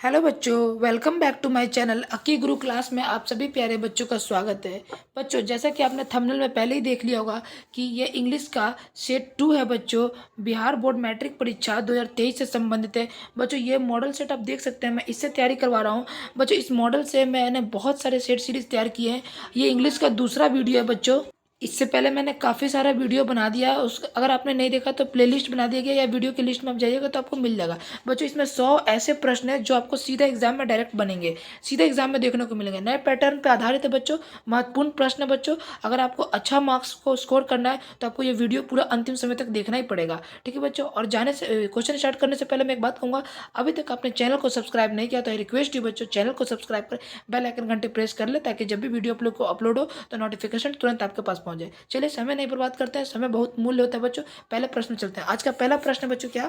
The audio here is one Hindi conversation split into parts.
हेलो बच्चों, welcome back to my channel Aki Guru class में आप सभी प्यारे बच्चों का स्वागत है। बच्चों, जैसा कि आपने थंबनेल में पहले ही देख लिया होगा कि ये इंग्लिश का सेट 2 है। बच्चों, बिहार बोर्ड मैट्रिक परीक्षा 2023 से संबंधित है। बच्चों, ये मॉडल सेट आप देख सकते हैं, मैं इससे तैयारी करवा रहा हूँ। बच्चों, इस मॉडल से मैंने बहुत सारे सेट सीरीज तैयार किए हैं। ये इंग्लिश का दूसरा वीडियो है। बच्चों, इससे पहले मैंने काफ़ी सारा वीडियो बना दिया है। उस अगर आपने नहीं देखा तो प्लेलिस्ट बना दिया गया, या वीडियो की लिस्ट में आप जाइएगा तो आपको मिल जाएगा। बच्चों, इसमें 100 ऐसे प्रश्न हैं जो आपको सीधा एग्जाम में डायरेक्ट बनेंगे, सीधे एग्जाम में देखने को मिलेंगे। नए पैटर्न पर आधारित है बच्चों, महत्वपूर्ण प्रश्न है बच्चों। अगर आपको अच्छा मार्क्स को स्कोर करना है तो आपको ये वीडियो पूरा अंतिम समय तक देखना ही पड़ेगा। ठीक है बच्चों, और जाने से क्वेश्चन स्टार्ट करने से पहले मैं एक बात कहूँगा, अभी तक आपने चैनल को सब्सक्राइब नहीं किया तो रिक्वेस्ट है बच्चों, चैनल को सब्सक्राइब कर बेल आइकन घंटे प्रेस कर ले, ताकि जब भी वीडियो अपलोड हो तो नोटिफिकेशन तुरंत आपके पास पहुंच जाए। चलिए, समय नहीं बर्बाद करते हैं, समय बहुत मूल्य होता है बच्चों। पहले प्रश्न चलते हैं। आज का पहला प्रश्न बच्चों क्या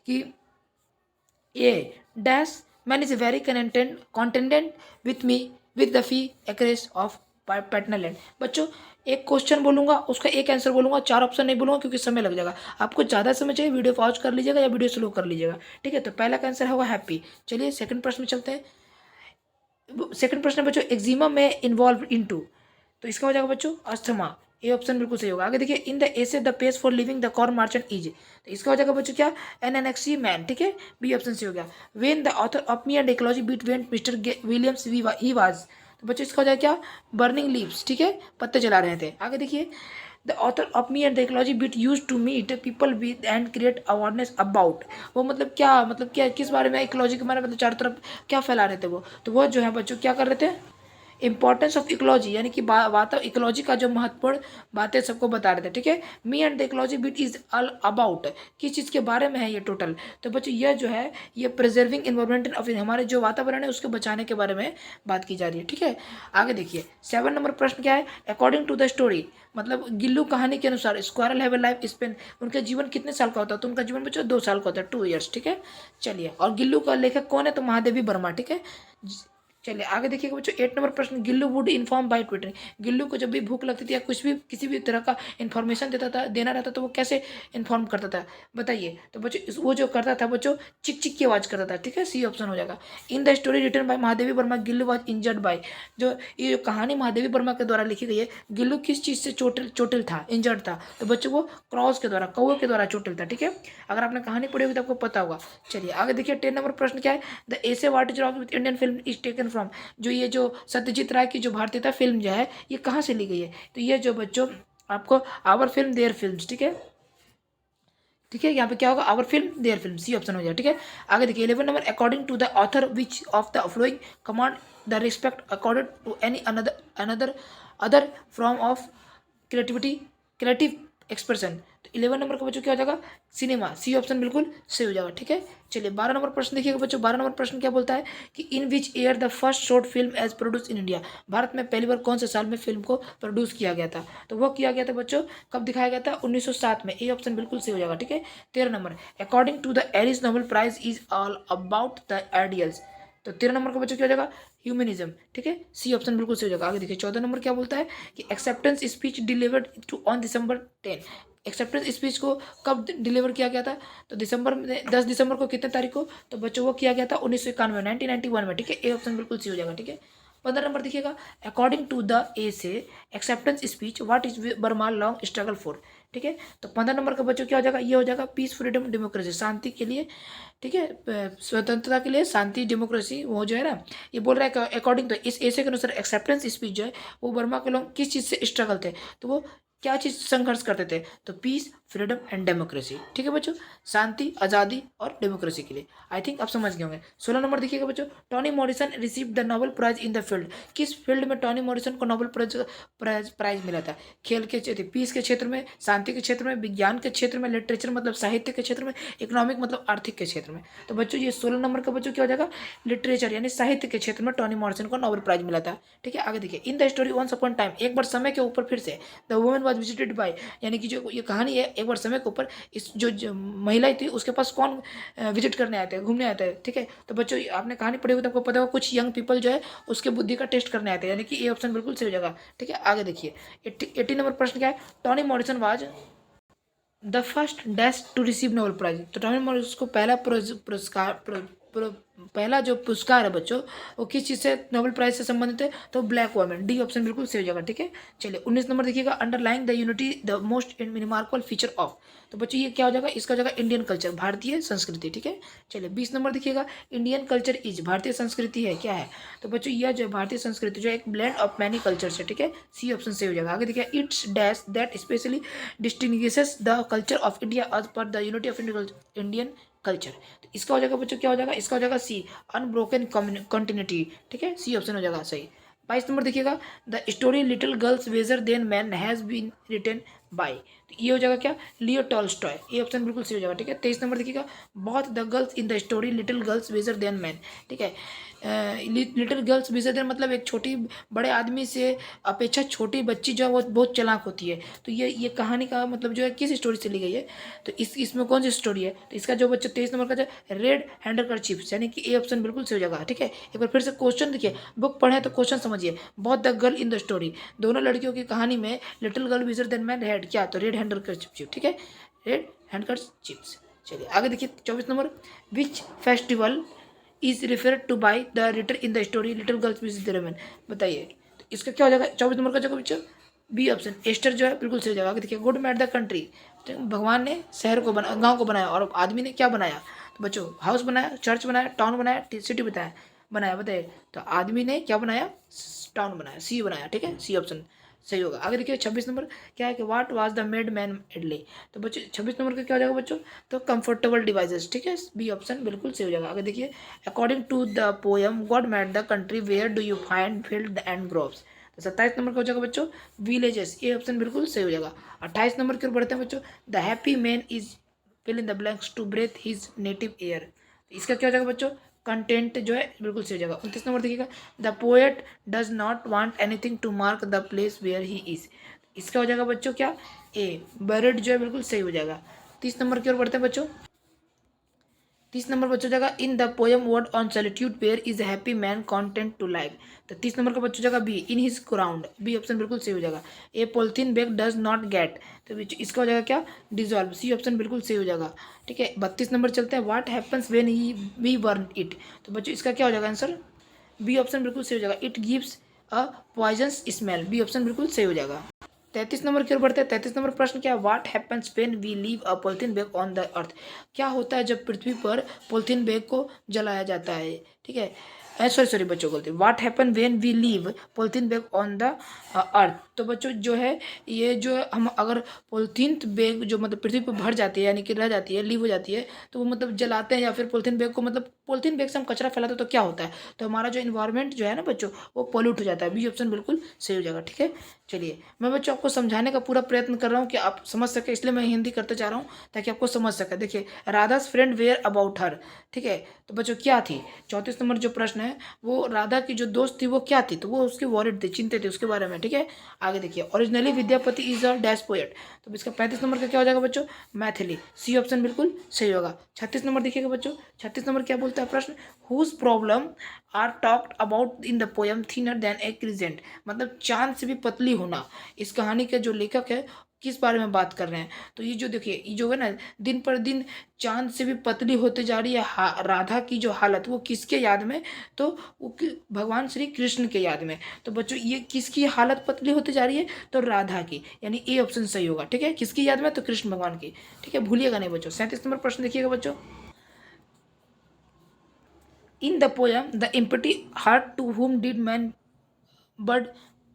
कि A dash man is very contented with me with the fee acres of paternal land. बच्चों, एक क्वेश्चन बोलूंगा, उसका एक आंसर बोलूंगा, 4 ऑप्शन नहीं बोलूंगा क्योंकि समय लग जाएगा। आपको ज़्यादा समय चाहिए, वीडियो पॉज कर लीजिएगा या वीडियो स्लो कर लीजिएगा। ठीक है, तो पहला का आंसर होगा हैप्पी। चलिए सेकंड प्रश्न में चलते हैं। सेकंड प्रश्न है बच्चों, एक्जिमा में इन्वॉल्व इनटू, तो इसका हो जाएगा बच्चों अस्थमा। ये ऑप्शन बिल्कुल सही होगा। आगे देखिए, in the essay the pace for living the core merchant is, तो इसका हो जाएगा बच्चों क्या, एनएनएक्सी मैन। ठीक है, बी ऑप्शन सही हो गया। When the author of me and ecology between mister Williams he was, तो बच्चों इसका हो जाएगा क्या, बर्निंग लीव्स। ठीक है, पत्ते जला रहे थे। आगे देखिए, the author of me and the ecology bit use to meet people with and create awareness about, वो मतलब क्या किस बारे में, इकोलॉजी के बारे में, मतलब चारों तरफ क्या फैला रहे थे वो, तो वो जो है बच्चों क्या कर रहे थे, इंपॉर्टेंस ऑफ इकोलॉजी, यानी कि बात इकोलॉजी का जो महत्वपूर्ण बातें सबको बता रहे थे। ठीक है, मी and the ecology bit is all about, किस चीज़ के बारे में है ये टोटल, तो बच्चों यह जो है ये प्रिजर्विंग इन्वायरमेंट ऑफ, हमारे जो वातावरण है उसके बचाने के बारे में बात की जा रही है। ठीक है, आगे देखिए 7 नंबर प्रश्न क्या है, अकॉर्डिंग टू द स्टोरी, मतलब गिल्लू कहानी के अनुसार squirrel have a life span, उनका जीवन कितने साल का होता है, तो उनका जीवन बच्चों 2 साल का होता है, 2 ईयर्स। ठीक है, चलिए, और गिल्लू का लेखक कौन है, तो महादेवी वर्मा। ठीक है, चलिए आगे देखिएगा बच्चों 8 नंबर प्रश्न, Gillu would inform bye twittering, Gillu को जब भी भूख लगती थी या कुछ भी किसी भी तरह का इन्फॉर्मेशन देना रहता तो वो कैसे इन्फॉर्म करता था, बताइए। तो बच्चों वो जो करता था बच्चों, चिक चिक की आवाज़ करता था। ठीक है, सी ऑप्शन हो जाएगा। In the story written by Mahadevi Verma Gillu was injured by, जो ये जो कहानी महादेवी वर्मा के द्वारा लिखी गई है, गिल्लू किस चीज़ से चोटिल था, इंजर्ड था, तो बच्चों वो क्रॉस के द्वारा, कौवे के द्वारा चोटिल था। ठीक है, अगर आपने कहानी पढ़ी होगी तो आपको पता होगा। चलिए आगे देखिए 10 नंबर प्रश्न क्या है, the essay what is wrong with Indian film is taken from, जो ये जो सत्यजीत राय की जो भारतीयता फिल्म जो है ये कहाँ से ली गई है, तो ये जो बच्चों आपको आवर फिल्म देयर फिल्म। ठीक है, ठीक है, यहाँ पे क्या होगा, our film their film, C option हो जाए। ठीक है, आगे देखिए 11 number, according to the author which of the following command the respect accorded to any another other from of creativity creative expression, तो 11 नंबर का बच्चों क्या हो जाएगा, सिनेमा, सी ऑप्शन बिल्कुल सही हो जाएगा। ठीक है, चलिए 12 नंबर प्रश्न देखिएगा बच्चों, 12 नंबर प्रश्न क्या बोलता है कि in which year the first short film as produced in India, Bharat में पहली बार कौन से साल में फिल्म को प्रोड्यूस किया गया था, तो वो किया गया था बच्चों, कब दिखाया गया था, 1907 में, ए ऑप्शन बिल्कुल सही हो जाएगा। ठीक है, 13 number, according to the aris Nobel prize is all about the ideals, तो 13 नंबर का बच्चों क्या हो जाएगा, ह्यूमनिज्म। ठीक है, सी ऑप्शन बिल्कुल सही हो जाएगा। आगे देखिए 14 नंबर क्या बोलता है कि acceptance speech delivered to on December 10, acceptance speech को कब डिलीवर किया गया था, तो दिसंबर में 10 दिसंबर को, कितने तारीख को, तो बच्चों वो किया गया था 1991 1991 में। ठीक है, ए ऑप्शन बिल्कुल सही हो जाएगा। ठीक है, 15 नंबर देखिएगा, अकॉर्डिंग टू द ए से acceptance speech what is Burma long struggle for. ठीक है, तो 15 नंबर का बच्चों क्या हो जाएगा, ये हो जाएगा पीस फ्रीडम डेमोक्रेसी, शांति के लिए। ठीक है, स्वतंत्रता के लिए शांति डेमोक्रेसी, वो जो है ना, ये बोल रहा है अकॉर्डिंग टू इस ऐसे के अनुसार एक्सेप्टेंस स्पीच जो है वो बर्मा के लोग किस चीज़ से स्ट्रगल थे, तो वो क्या चीज़ संघर्ष करते थे, तो पीस फ्रीडम एंड डेमोक्रेसी। ठीक है बच्चों, शांति, आज़ादी और डेमोक्रेसी के लिए। आई थिंक आप समझ गए होंगे। 16 नंबर देखिएगा बच्चों, Toni Morrison receive the Nobel prize in the field, किस फील्ड में टॉनी मॉरिसन को नोबेल प्राइज मिला था, खेल के क्षेत्र, पीस के क्षेत्र में, शांति के क्षेत्र में, विज्ञान के क्षेत्र में, लिटरेचर मतलब साहित्य के क्षेत्र में, इकोनॉमिक मतलब आर्थिक के क्षेत्र में, तो बच्चों ये 16 नंबर का बच्चों क्या हो जाएगा, लिटरेचर यानी साहित्य के क्षेत्र में टॉनी मॉरिसन को नोबेल प्राइज मिला था। ठीक है, आगे देखिए, in the story once upon time, एक बार समय के ऊपर फिर से, the woman was visited by, यानी कि जो ये कहानी है एक बार समय के ऊपर, इस जो महिला थी उसके पास कौन विजिट करने आते हैं, घूमने आते हैं। ठीक है, तो बच्चों आपने कहानी पढ़ी हुई तो आपको पता होगा, कुछ यंग पीपल जो है उसके बुद्धि का टेस्ट करने आते हैं, यानी कि ये ऑप्शन बिल्कुल सही हो जाएगा। ठीक है, आगे देखिए 80 नंबर प्रश्न क्या है, Toni Morrison was the first dash to receive Nobel prize, तो टॉनी मॉरिसन को पहला पुरस्कार पहला जो पुरस्कार है बच्चों वो किस चीज़ से नोबेल प्राइज से संबंधित है, तो ब्लैक वुमेन, डी ऑप्शन बिल्कुल सही हो जाएगा। ठीक है, चलिए 19 नंबर देखिएगा, underlying the unity the most remarkable feature of, तो बच्चों ये क्या हो जाएगा, इसका हो जाएगा इंडियन कल्चर, भारतीय संस्कृति। ठीक है, चलिए 20 नंबर देखिएगा, इंडियन कल्चर इज, भारतीय संस्कृति है क्या है, तो बच्चों यह जो भारतीय संस्कृति जो एक ब्लेंड ऑफ मैनी कल्चर्स है। ठीक है, सी ऑप्शन सही हो जाएगा। आगे देखिए, it's dash that specially distinguishes the culture of India as per the unity of Indian culture, तो इसका हो जाएगा बच्चों क्या हो जाएगा, इसका हो जाएगा सी, अनब्रोकन कंटिन्यूटी। ठीक है, सी ऑप्शन हो जाएगा सही। 22 नंबर देखिएगा, the story little girls wiser than man has been written by, तो ये हो जाएगा क्या, लियो टॉल्स्टॉय, ये ऑप्शन बिल्कुल सही हो जाएगा। ठीक है, 23 नंबर देखिएगा, बहुत the girls in the story little girls wiser than man. ठीक है, लिटिल गर्ल्स वेजर देन मतलब एक छोटी बड़े आदमी से अपेक्षा छोटी बच्ची जो है वो बहुत चालाक होती है, तो ये कहानी का मतलब जो है किस स्टोरी से ली गई है, तो इसमें कौन सी स्टोरी है, तो इसका जो बच्चा 23 नंबर का जो रेड हैंडर कर्चीफ, यानी कि ए ऑप्शन बिल्कुल सही हो जाएगा। ठीक है, एक बार फिर से क्वेश्चन देखिए, बुक पढ़े तो क्वेश्चन समझिए, बहुत the girl in the story, दोनों लड़कियों की कहानी में little girl wiser than man had क्या, तो रेड हैंडर कर्चीफ। ठीक है, रेड हैंड कर्चीफ। चलिए आगे देखिए 24 number, which festival is referred to by the writer in the story little girls wiser than men, बताइए, तो इसका क्या हो जाएगा 24 नंबर का जगह बच्चों, बी ऑप्शन एस्टर जो है बिल्कुल सही जगह। आगे देखिए, गुड मैट द कंट्री, तो भगवान ने शहर को बना, गांव को बनाया, और आदमी ने क्या बनाया, तो बच्चों हाउस बनाया, चर्च बनाया, टाउन बनाया, सिटी बताया बनाया, बताइए, तो आदमी ने क्या बनाया, टाउन बनाया, सी बनाया। ठीक है, सी ऑप्शन सही होगा। आगे देखिए 26 नंबर क्या है कि what was the made man idli, तो बच्चों 26 नंबर का क्या हो जाएगा बच्चों, तो कंफर्टेबल डिवाइसेस। ठीक है, बी ऑप्शन बिल्कुल सही हो जाएगा। आगे देखिए, according to the poem God made the country where do you find field and groves, तो 27 नंबर का हो जाएगा बच्चों विलेजेस, ये ऑप्शन बिल्कुल सही हो जाएगा। 28 नंबर की ओर बढ़ते हैं बच्चों, the happy man is fill in the blanks to breathe his native air, इसका क्या हो जाएगा बच्चों, कंटेंट जो है बिल्कुल सही हो जाएगा। 29 नंबर देखिएगा, the poet does not want anything to mark the place where he is, इसका हो जाएगा बच्चों क्या, ए बर्ड जो है बिल्कुल सही हो जाएगा। 30 नंबर की ओर बढ़ते हैं बच्चों, 30 नंबर बच्चों जाएगा, in the poem word on solitude where is happy man content to live, तो 30 नंबर का बच्चों जाएगा B, in his ground, B option बिल्कुल सही हो जाएगा। A polythene bag does not get, तो इसका हो जाएगा क्या, डिजॉल्व, सी ऑप्शन बिल्कुल सही हो जाएगा। ठीक है, 32 नंबर चलते हैं, what happens when he we burn it, तो बच्चों इसका क्या हो जाएगा आंसर, बी ऑप्शन बिल्कुल सही हो जाएगा। It gives a poisonous smell, B option बिल्कुल सही हो जाएगा। 33 नंबर की ओर बढ़ते हैं। 33 नंबर प्रश्न क्या है, what happens when we leave a polythene bag on the earth, क्या होता है जब पृथ्वी पर पॉलिथीन बैग को जलाया जाता है। ठीक है, सॉरी बच्चों गलती, what happen when we leave polythene bag on the earth, तो बच्चों जो है ये जो हम अगर पॉलिथीन बैग जो मतलब पृथ्वी पर भर जाती है यानी कि रह जाती है, लीव हो जाती है, तो वो मतलब जलाते हैं या फिर पॉलिथीन बैग को मतलब पॉलिथीन बैग से हम कचरा फैलाते हैं तो क्या होता है, तो हमारा जो इन्वायरमेंट जो है ना बच्चों वो पॉल्यूट हो जाता है। बी ऑप्शन बिल्कुल सही हो जाएगा। ठीक है, चलिए मैं बच्चों आपको समझाने का पूरा प्रयत्न कर रहा हूँ कि आप समझ सके, इसलिए मैं हिंदी करते जा रहा हूँ ताकि आपको समझ सके। देखिए, Radha's friend were about her, ठीक है, तो बच्चों क्या थी, 34 नंबर जो प्रश्न है वो राधा की जो दोस्त थी वो क्या थी, तो वो उसकी वॉरिड थी, चिंतित थी उसके बारे में। ठीक है, आगे देखिए, originally Vidyapati is a dash poet, तो इसका 35 नंबर का क्या हो जाएगा बच्चों, मैथिली, सी ऑप्शन बिल्कुल सही होगा। 36 नंबर देखिएगा बच्चों, 36 नंबर क्या बोलता है प्रश्न, whose problem are talked about in the poem thinner than a crescent, मतलब चांद से भी पतली होना, इस कहानी के जो लेखक है किस बारे में बात कर रहे हैं, तो ये जो देखिए ये जो है ना दिन पर दिन चांद से भी पतली होते जा रही है राधा की जो हालत, वो किसके याद में, तो वो भगवान श्री कृष्ण के याद में। तो बच्चों ये किसकी हालत पतली होती जा रही है, तो राधा की, यानी ए ऑप्शन सही होगा। ठीक है, किसकी याद में, तो कृष्ण भगवान की। ठीक है, भूलिएगा नहीं बच्चों। 37 नंबर प्रश्न देखिएगा बच्चों, in the poem the empty heart to whom did man bird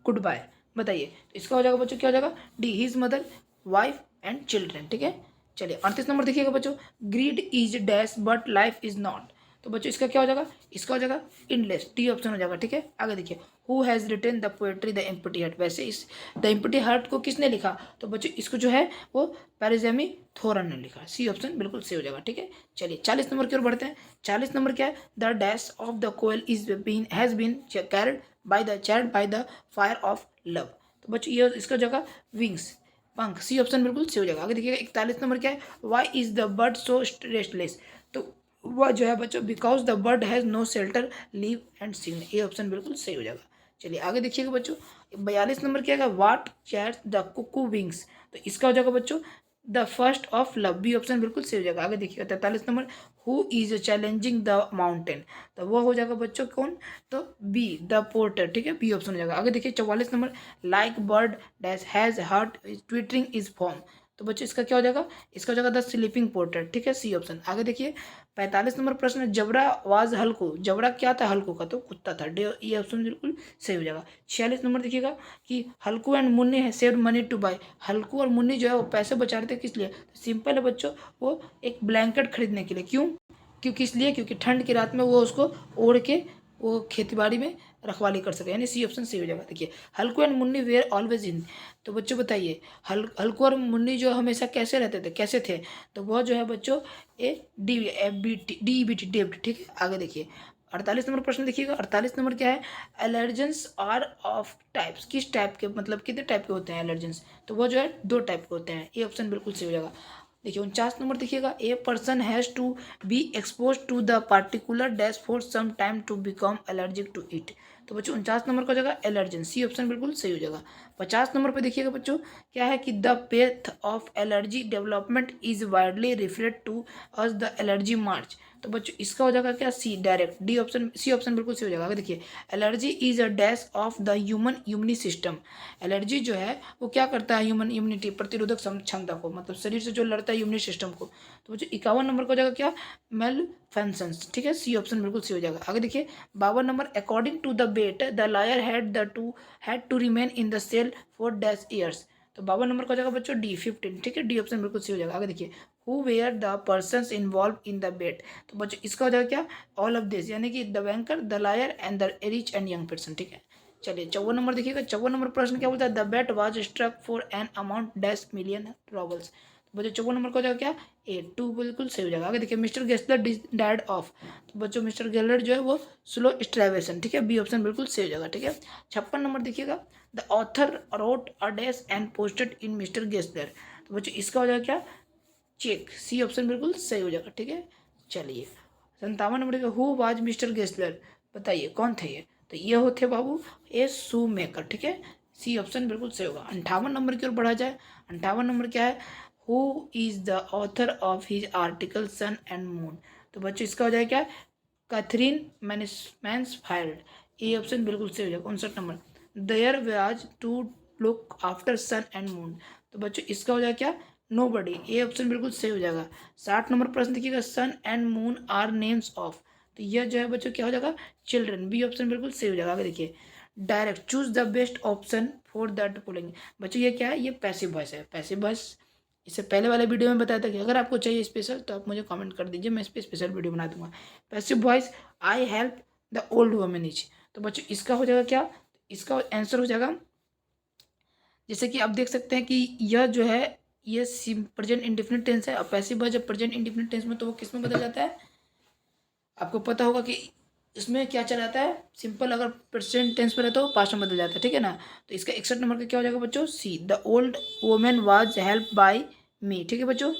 goodbye, बताइए, तो इसका हो जाएगा बच्चों क्या हो जाएगा, D his mother wife and children. ठीक है, चलिए 38 नंबर देखिएगा बच्चों, greed is dash but life is not, तो बच्चों इसका क्या हो जाएगा, इसका हो जाएगा इनलेस, डी ऑप्शन हो जाएगा। ठीक है, आगे देखिए, who has written the poetry the empty heart, वैसे इस द एम्प्टी हार्ट को किसने लिखा, तो बच्चों इसको जो है वो पैराजेमी थोरन ने लिखा, सी ऑप्शन बिल्कुल सही हो जाएगा। ठीक है, चलिए 40 नंबर की ओर बढ़ते हैं। 40 नंबर क्या है, the dash of the koel is been has been carried by the carried by the fire of love, तो बच्चों ये इसका जगह विंग्स, पंख, सी ऑप्शन बिल्कुल सही हो जाएगा। आगे देखिएगा 41 नंबर क्या है, why is the bird so restless, तो वह जो है बच्चों because the bird has no shelter leave and sing, ये ऑप्शन बिल्कुल सही हो जाएगा। चलिए आगे देखिएगा बच्चों, 42 नंबर क्या है, what chat the cuckoo wings, तो इसका हो जाएगा बच्चों the first of love, B option बिल्कुल सही हो जाएगा। आगे देखिएगा 43 number, who is challenging the mountain, तो वो हो जाएगा बच्चों कौन, तो बी द पोर्टर, ठीक है, बी ऑप्शन हो जाएगा। आगे देखिए 44 number, like bird dash has heart twittering is form, तो बच्चों इसका क्या हो जाएगा, इसका हो जाएगा द स्लीपिंग पोर्टर, ठीक है, सी ऑप्शन। आगे देखिए 45 नंबर प्रश्न है, जबड़ा वाज हल्को, जबड़ा क्या था हल्को का, तो कुत्ता था, डी ये ऑप्शन बिल्कुल सही हो जाएगा। 46 नंबर देखिएगा कि हल्कू एंड मुन्नी है सेव्ड मनी टू बाय, हल्कू और मुन्नी जो है वो पैसे बचा रहे थे किस लिए, तो सिंपल है बच्चों, वो एक ब्लैंकेट खरीदने के लिए, क्यों, क्योंकि इसलिए क्योंकि ठंड की रात में वो उसको ओढ़ के वो खेती बाड़ी में रखवाली कर सके, यानी सी ऑप्शन सही हो जाएगा। देखिए Halku and Munni were always in, तो बच्चों बताइए हल्कू और मुन्नी जो हमेशा कैसे रहते थे, कैसे थे, तो वह जो है बच्चों A D F B T D B T डेब्ट, ठीक है। आगे देखिए 48 नंबर प्रश्न देखिएगा, 48 नंबर क्या है, एलर्जेंस आर ऑफ टाइप्स, किस टाइप के, मतलब कितने टाइप के होते हैं एलर्जेंस, तो वो जो है 2 टाइप के होते हैं, ये ऑप्शन बिल्कुल सही हो जाएगा। देखिए 49 नंबर देखिएगा, a person has to be expose to the particular dash for some time to become allergic to it, तो बच्चों 49 नंबर का हो जाएगा एलर्जेंस, सी ऑप्शन बिल्कुल सही हो जाएगा। 50 नंबर पे देखिएगा बच्चों क्या है कि the path of allergy development is widely referred to as the allergy march, तो बच्चों इसका हो जाएगा क्या, C direct, D option, C option बिल्कुल सही हो जाएगा। देखिए allergy is a dash of the human immune system, allergy जो है वो क्या करता है ह्यूमन इम्यूनिटी प्रतिरोधक क्षमता को, मतलब शरीर से जो लड़ता है इम्यूनी सिस्टम को, तो बच्चों 51 नंबर का हो जाएगा क्या, मेल फंक्शंस, ठीक है, सी ऑप्शन बिल्कुल सही हो जाएगा। आगे देखिए 52 number, according to the bet the lawyer had to remain in the cell for dash years, तो 52 नंबर का हो जाएगा बच्चों डी 15, ठीक है, डी ऑप्शन बिल्कुल सही हो जाएगा। आगे देखिए who were the persons involve in the bet, तो बच्चों इसका हो जाएगा क्या, ऑल ऑफ दिस, यानी कि the banker the lawyer and the rich and young person, ठीक है। चलिए 54 नंबर देखिएगा, 54 नंबर प्रश्न क्या बोलता है, the bet was struck for an amount dash million roubles, तो बच्चों 54 नंबर का हो जाएगा क्या, ए 2 बिल्कुल सही हो जाएगा। आगे देखिए मिस्टर गेस्लर डाइड ऑफ, तो बच्चों मिस्टर गेस्लर जो है वो स्लो स्ट्राइवेशन, ठीक है, बी ऑप्शन बिल्कुल सही हो जाएगा, ठीक है। 56 नंबर देखिएगा, the author wrote a dash and posted in mister Gessler, तो बच्चों इसका हो जाएगा क्या, चेक, सी ऑप्शन बिल्कुल सही हो जाएगा, ठीक है। चलिए 57 नंबर का, हु वाज मिस्टर गेस्लर, बताइए कौन थे ये, तो ये होते बाबू ए शू मेकर, ठीक है, सी ऑप्शन बिल्कुल सही होगा। 58 नंबर की ओर बढ़ा जाए, 58 नंबर क्या है, who is the author of his article sun and moon, तो बच्चों इसका हो जाएगा क्या, कैथरीन मैन्सफील्ड, ए ऑप्शन बिल्कुल सही हो जाएगा। 59 number, there was to look after sun and moon, तो बच्चों इसका हो जाएगा क्या, नो बडी, ए ऑप्शन बिल्कुल सही हो जाएगा। 60 नंबर प्रश्न देखिएगा, sun and moon are names of, तो यह जो है बच्चों क्या हो जाएगा, चिल्ड्रन, बी ऑप्शन बिल्कुल सही हो जाएगा। आगे देखिए direct choose the best option for that polling, बच्चों ये क्या है, ये पैसिव वॉइस है, पैसिव वॉइस इससे पहले वाले वीडियो में बताया था कि अगर आपको चाहिए स्पेशल तो आप मुझे कमेंट कर दीजिए, मैं इस पर स्पेशल वीडियो बना दूंगा। Passive voice I help the old women is, तो बच्चों इसका हो जाएगा क्या, इसका आंसर हो जाएगा, जैसे कि आप देख सकते हैं कि यह जो है ये प्रेजेंट इंडिफिनिट टेंस है, और पैसिव वॉइस जब प्रेजेंट इंडिफिनिट टेंस में तो वो किस में बदल जाता है, आपको पता होगा कि इसमें क्या चला जाता है, सिंपल अगर प्रेजेंट टेंस पर है तो पास्ट में बदल जाता है, ठीक है ना। तो इसका 61 नंबर का क्या हो जाएगा बच्चों, C the old women was help by me, ठीक है बच्चों।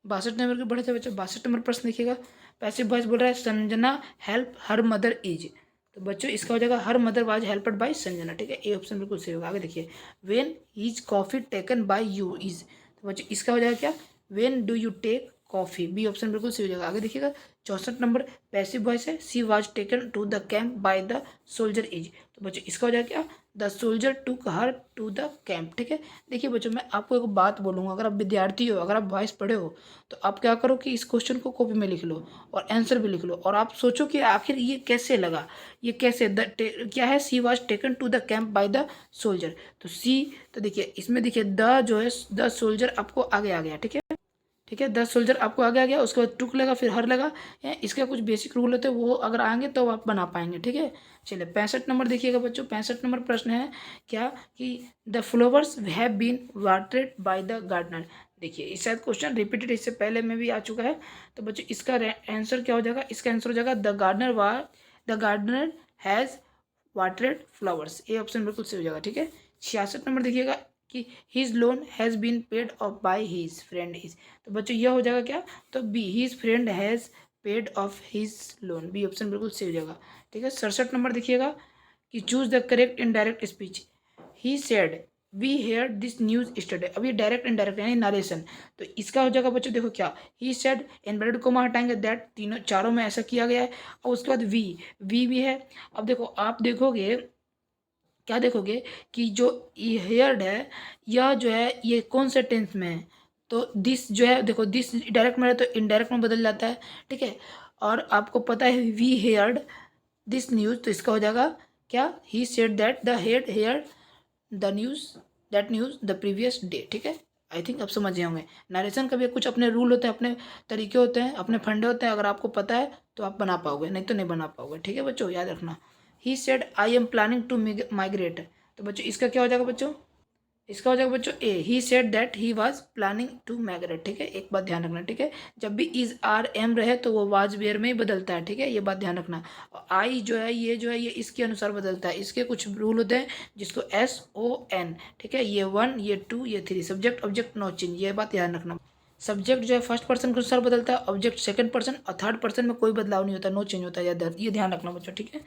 62 नंबर के बढ़े थे बच्चों, 62 नंबर प्रश्न देखिएगा, पैसिव वॉइस बोल रहा है Sanjana help her mother is, तो बच्चों इसका हो जाएगा her mother was helped by Sanjana, ठीक है, ए ऑप्शन बिल्कुल सही होगा। आगे देखिए when is coffee taken by you is, तो बच्चों इसका हो जाएगा क्या, when do you take coffee, B option बिल्कुल सही हो जाएगा। आगे देखिएगा 64 नंबर पैसिव वॉइस है, she was taken to the camp by the soldier is, तो बच्चों इसका हो जाएगा क्या, द सोल्जर टूक हर टू द कैंप, ठीक है। देखिए बच्चों मैं आपको एक बात बोलूँगा, अगर आप विद्यार्थी हो, अगर आप वॉइस पढ़े हो, तो आप क्या करो कि इस क्वेश्चन को कॉपी में लिख लो और आंसर भी लिख लो, और आप सोचो कि आखिर ये कैसे लगा, ये कैसे क्या है, she was taken to the camp by the soldier, तो सी, तो देखिए इसमें देखिए द जो है द सोल्जर आपको आगे आ गया, ठीक है, ठीक है, 10 सोल्जर आपको आगे आ गया, उसके बाद टुक लगा, फिर हर लगा, इसका कुछ बेसिक रूल होते हैं वो अगर आएंगे तो आप बना पाएंगे, ठीक है। चलिए 65 नंबर देखिएगा बच्चों, 65 नंबर प्रश्न है क्या कि the flowers have been watered by the gardener, देखिए इस शायद क्वेश्चन रिपीटेड इससे पहले में भी आ चुका है, तो बच्चों इसका आंसर क्या हो जाएगा, इसका आंसर हो जाएगा the gardener has watered flowers, A option बिल्कुल सही हो जाएगा, ठीक है। 66 नंबर देखिएगा कि his loan has been paid off by his friend his, तो बच्चों यह हो जाएगा क्या, तो B his friend has paid off his loan, B option बिल्कुल सही हो जाएगा, ठीक है। 67 नंबर देखिएगा कि choose the correct indirect speech, he said we hear this news yesterday. अब ये डायरेक्ट इनडायरेक्ट यानी नरेशन। तो इसका हो जाएगा बच्चों, देखो क्या, ही सेड, इनवर्टेड कोमा हटाएंगे, दैट, तीनों चारों में ऐसा किया गया है। और उसके बाद वी भी है। अब देखो आप देखोगे, क्या देखोगे कि जो ये हेयर्ड है, यह जो है ये कौन से टेंस में है, तो दिस जो है, देखो दिस डायरेक्ट में है तो इनडायरेक्ट में बदल जाता है, ठीक है। और आपको पता है वी हेयर्ड दिस न्यूज़, तो इसका हो जाएगा क्या, he said that the had hear the news, that news the previous day, ठीक है। आई थिंक आप समझ गए होंगे। नरेशन का भी कुछ अपने रूल होते हैं, अपने तरीके होते हैं, अपने फंडे होते हैं। अगर आपको पता है तो आप बना पाओगे, नहीं तो नहीं बना पाओगे, ठीक है बच्चों, याद रखना। He said I am planning to migrate, तो बच्चों इसका क्या हो जाएगा बच्चों, इसका हो जाएगा बच्चों A, he said that he was planning to migrate, ठीक है। एक बात ध्यान रखना, ठीक है, जब भी इज आर एम रहे तो वो वाज वेयर में ही बदलता है, ठीक है, ये बात ध्यान रखना। आई जो है ये इसके अनुसार बदलता है, इसके कुछ रूल होते हैं जिसको एस ओ एन, ठीक है, ये 1 ये 2 ये 3, सब्जेक्ट ऑब्जेक्ट नो चेंज, ये बात ध्यान रखना। सब्जेक्ट जो है फर्स्ट पर्सन के अनुसार बदलता है, ऑब्जेक्ट सेकंड पर्सन, और थर्ड पर्सन में कोई बदलाव नहीं होता, नो चेंज होता है, ये ध्यान रखना बच्चों, ठीक है।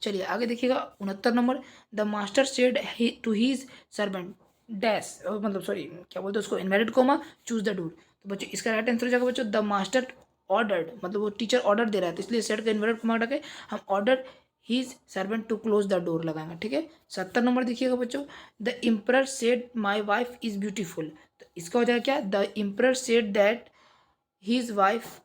चलिए आगे देखिएगा 69 number, the master said to his servant dash, मतलब सॉरी क्या बोलते हैं उसको, इन्वर्टेड कोमा, चूज द डोर। तो बच्चों इसका राइट आंसर हो जाएगा बच्चों, द मास्टर ऑर्डर्ड, मतलब वो टीचर ऑर्डर दे रहा है, तो इसलिए सेड का इन्वर्टेड कोमा हटा के हम order his servant to close the door लगाएंगे, ठीक है। 70 नंबर देखिएगा बच्चों, the emperor said my wife is beautiful, तो इसका हो जाएगा क्या, the emperor said that his wife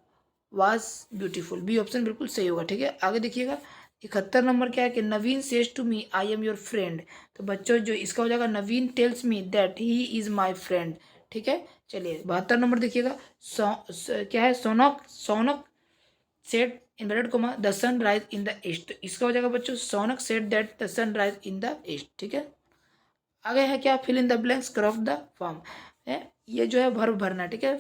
was beautiful, B option बिल्कुल सही होगा, ठीक है। आगे देखिएगा 71 नंबर क्या है कि Naveen says to me I am your friend, तो बच्चों जो इसका हो जाएगा, Naveen tells me that he is my friend, ठीक है। चलिए 72 नंबर देखिएगा, क्या है, Sonak Sonak said inverted comma the sun rise in the east, तो इसका हो जाएगा बच्चों, Sonak said that the sun rise in the east, ठीक है। आगे है क्या, fill in the blanks, crop the form है, ये जो है वर्ब भरना, ठीक है,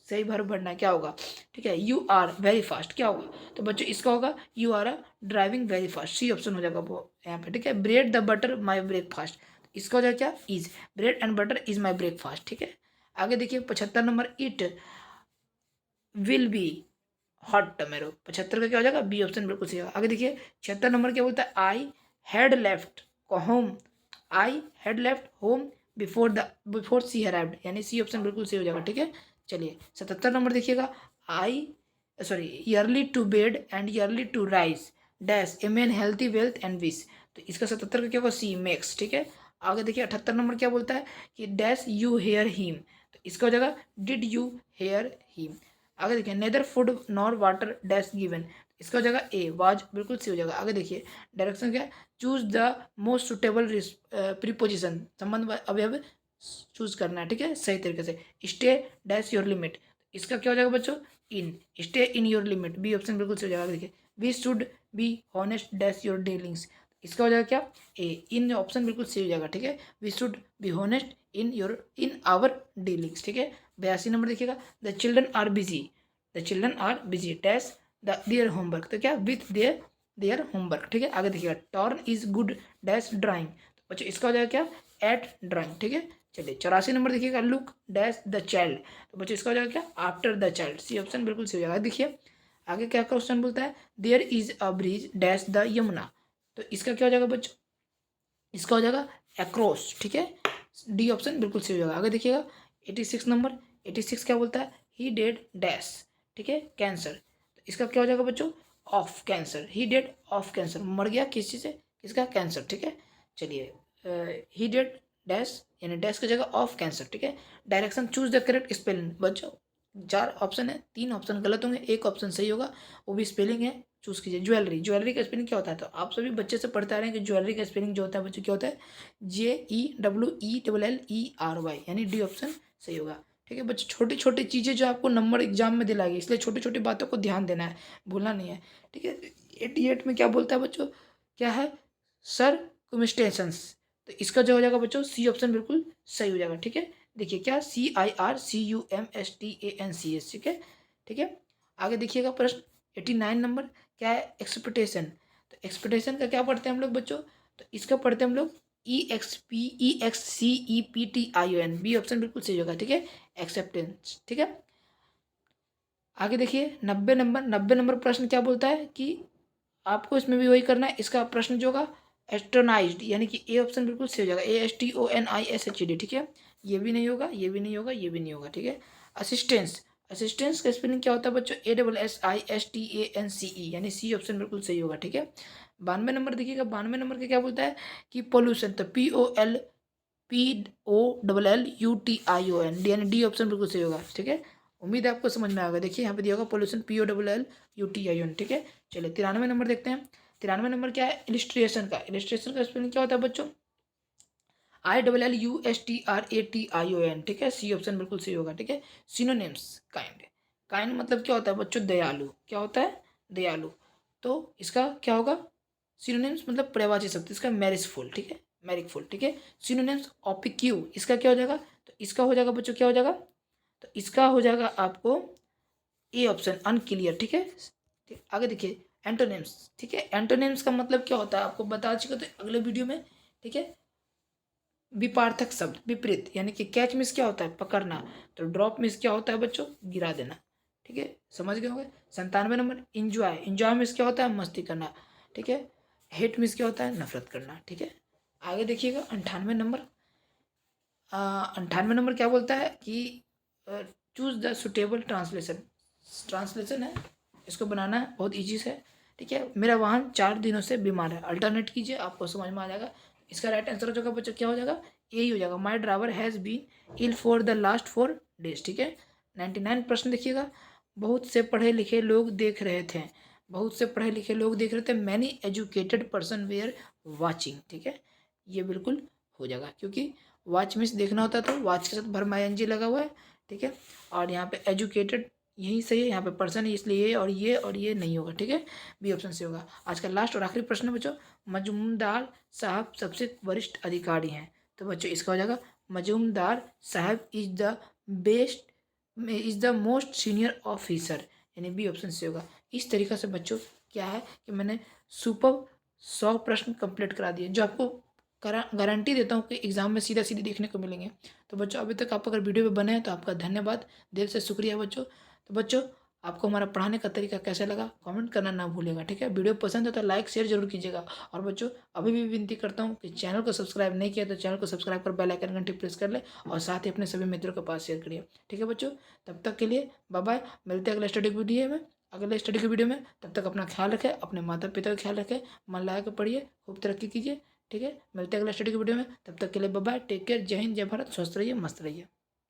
सही वर्ब भरना, क्या होगा, ठीक है। यू आर वेरी फास्ट, क्या होगा, तो बच्चों इसका होगा you are driving very fast, C option हो जाएगा वो यहाँ पे, ठीक है। Bread the butter my breakfast, इसका हो जाएगा क्या, is, bread and butter is my breakfast, ठीक है। आगे देखिए 75 number, it will be hot tomorrow, 75 का क्या हो जाएगा, बी ऑप्शन बिल्कुल सही होगा। आगे देखिए 76 नंबर क्या बोलता है, I had left home, I had left home before she arrived, यानी सी ऑप्शन बिल्कुल सही हो जाएगा, ठीक है। चलिए 77 नंबर देखिएगा, I sorry early to bed and early to rise dash a man healthy wealth and wise, तो इसका 77 का क्या होगा, सी मेक्स, ठीक है। आगे देखिए 78 नंबर क्या बोलता है कि डैश यू हेयर हिम, तो इसका हो जाएगा डिड यू हेयर हिम। आगे देखिए neither food nor water dash given, इसका हो जाएगा ए, वाज बिल्कुल सही हो जाएगा। आगे देखिए डायरेक्शन क्या है, choose the most suitable preposition, संबंध अवयव चूज करना है, ठीक है, सही तरीके से। स्टे डैश योर लिमिट, इसका क्या हो जाएगा बच्चों, in, stay in your limit, B option बिल्कुल सही हो जाएगा। देखिए we should be honest dash your dealings, इसका हो जाएगा क्या, ए, इन ऑप्शन बिल्कुल सही हो जाएगा, ठीक है। We should be honest in our dealings, ठीक है। 82 नंबर देखिएगा, the children are busy, the children are busy dash their homework, तो क्या विथ देयर होमवर्क, ठीक है। आगे देखिएगा turn is good dash drawing, तो बच्चों इसका हो जाएगा क्या, एट ड्राइंग, ठीक है। चलिए 84 नंबर देखिएगा, लुक डैश द चाइल्ड, तो बच्चों इसका हो जाएगा क्या, after the child, C option बिल्कुल सही हो जाएगा। देखिए आगे क्या क्वेश्चन बोलता है, there is a bridge dash the Yamuna, तो इसका क्या हो जाएगा बच्चों, इसका हो जाएगा अक्रॉस, ठीक है, डी ऑप्शन बिल्कुल सही हो जाएगा। आगे देखिएगा 86 नंबर, 86 क्या बोलता है, ही डेड डैश, ठीक है, कैंसर, तो इसका क्या हो जाएगा बच्चों, of cancer, he dead of cancer, मर गया किस चीज़ से, किसका, कैंसर, ठीक है। चलिए ही डेड डैश, यानी डैश की जगह ऑफ कैंसर, ठीक है। Direction choose the correct spelling, बच्चों 4 ऑप्शन है, 3 ऑप्शन गलत होंगे, एक ऑप्शन सही होगा, वो भी स्पेलिंग है, चूज कीजिए। ज्वेलरी, ज्वेलरी का स्पेलिंग क्या होता है, तो आप सभी बच्चे से पढ़ते आ रहे हैं कि ज्वेलरी का स्पेलिंग जो होता है बच्चों क्या होता है, JELLERY, यानी डी ऑप्शन सही होगा, ठीक है। बच्चों छोटी छोटी चीज़ें जो आपको नंबर एग्जाम में दिलाएगी, इसलिए छोटी छोटी बातों को ध्यान देना है, भूलना नहीं है, ठीक है। 88 में क्या बोलता है बच्चों, क्या है, सर कमिस्टेशंस, तो इसका जो हो जाएगा बच्चों, सी ऑप्शन बिल्कुल सही हो जाएगा, ठीक है। देखिए क्या, CIRCUMSTANCS, ठीक है, ठीक है। आगे देखिएगा प्रश्न 89 नंबर, क्या है, एक्सपेक्टेशन, तो एक्सपेक्टेशन का क्या पढ़ते हैं हम लोग बच्चों, तो इसका पढ़ते हैं हम लोग EXPEXCEPTION, बी ऑप्शन बिल्कुल सही होगा, ठीक है, एक्सेप्टेंस, ठीक है। आगे देखिए 90 नंबर, 90 नंबर प्रश्न क्या बोलता है कि आपको इसमें भी वही करना है, इसका प्रश्न जो होगा एस्ट्रोनाइज्ड, यानी कि ए ऑप्शन बिल्कुल सही हो जाएगा, ASTONISHED, ठीक है। ये भी नहीं होगा, ये भी नहीं होगा, ये भी नहीं होगा, ठीक है। असिस्टेंस, असिस्टेंस का स्पेलिंग क्या होता है बच्चों, ASSISTANCE, यानी सी ऑप्शन बिल्कुल सही होगा, ठीक है। 92 नंबर देखिएगा, 92 नंबर का क्या बोलता है कि पोल्यूशन, तो POLUTION, यानी डी ऑप्शन बिल्कुल सही होगा, ठीक है। उम्मीद है आपको समझ में आएगा। देखिए यहाँ पे दिया होगा पोल्यूशन, POLLUTION, ठीक है। चलिए 93 नंबर देखते हैं। 93 नंबर क्या है, इलिस्ट्रेशन का, इलिस्ट्रेशन का स्पेलिंग क्या होता है बच्चों, ILLUSTRATION, ठीक है। सी ऑप्शन बिल्कुल सही होगा, ठीक है। सिनोनिम्स, काइंड, काइंड मतलब क्या होता है बच्चों, दयालु, क्या होता है, दयालु। तो इसका क्या होगा, सिनोनिम्स मतलब पर्यायवाची शब्द, इसका मैरिजफुल, ठीक है, मैरिकफुल, ठीक है। सिनोनिम्स ऑपिक्यू, इसका क्या हो जाएगा, तो इसका हो जाएगा बच्चों, क्या हो जाएगा, तो इसका हो जाएगा आपको ए ऑप्शन, अनक्लियर, ठीक है। आगे देखिए एंटोनिम्स, ठीक है। एंटोनिम्स का मतलब क्या होता है आपको बता चुका तो अगले वीडियो में, ठीक है। विपार्थक शब्द, विपरीत, यानी कि कैच मिस क्या होता है, पकड़ना, तो ड्रॉप मिस क्या होता है बच्चों, गिरा देना, ठीक है, समझ गए होंगे। 97 नंबर इंजॉय, इंजॉय मिस क्या होता है, मस्ती करना, ठीक है। हेट मिस क्या होता है, नफरत करना, ठीक है। आगे देखिएगा 98 नंबर, 98 नंबर क्या बोलता है कि choose the suitable translation, translation है, इसको बनाना है, बहुत ईजी से, ठीक है। मेरा वाहन 4 दिनों से बीमार है, अल्टरनेट कीजिए, आपको समझ में आ जाएगा। इसका राइट आंसर हो जाएगा बच्चों, क्या हो जाएगा, यही हो जाएगा, my driver has been ill for the last 4 days, ठीक है। 99 प्रश्न देखिएगा, बहुत से पढ़े लिखे लोग देख रहे थे, बहुत से पढ़े लिखे लोग देख रहे थे, many educated person were watching, ठीक है। ये बिल्कुल हो जाएगा, क्योंकि वॉच मिस देखना होता है तो वॉच के साथ भर्ब ING लगा हुआ है, ठीक है। और यहाँ पे एजुकेटेड यही सही है, यहाँ पे पर्सन है इसलिए ये और ये नहीं होगा, ठीक है। बी ऑप्शन से होगा। आज का लास्ट और आखिरी प्रश्न बच्चों, मजूमदार साहब सबसे वरिष्ठ अधिकारी हैं, तो बच्चों इसका हो जाएगा, मजूमदार साहब is the most senior officer, यानी बी ऑप्शन से होगा। इस तरीक़े से बच्चों क्या है कि मैंने सुपर 100 प्रश्न कंप्लीट करा दिए, जो आपको गारंटी देता हूँ कि एग्जाम में सीधा सीधे देखने को मिलेंगे। तो बच्चों अभी तक आप अगर वीडियो पे बने हैं तो आपका धन्यवाद, दिल से शुक्रिया बच्चों। तो बच्चों आपको हमारा पढ़ाने का तरीका कैसा लगा कमेंट करना ना भूलिएगा, ठीक है। वीडियो पसंद है तो लाइक शेयर जरूर कीजिएगा। और बच्चों अभी भी विनती करता हूँ कि चैनल को सब्सक्राइब नहीं किया तो चैनल को सब्सक्राइब कर बेल आइकन घंटी प्रेस कर ले, और साथ ही अपने सभी मित्रों के पास शेयर करिए, ठीक है बच्चों। तब तक के लिए बाय बाय, मिलते हैं अगले स्टडी वीडियो में, अगले स्टडी के वीडियो में। तब तक अपना ख्याल रखें, अपने माता पिता का ख्याल रखें, मन लगा के पढ़िए, खूब तरक्की कीजिए, ठीक है। मिलते हैं अगले स्टडी की वीडियो में, तब तक के लिए बाय बाय, टेक केयर, जय हिंद, जय भारत, स्वस्थ रहिए, मस्त रहिए।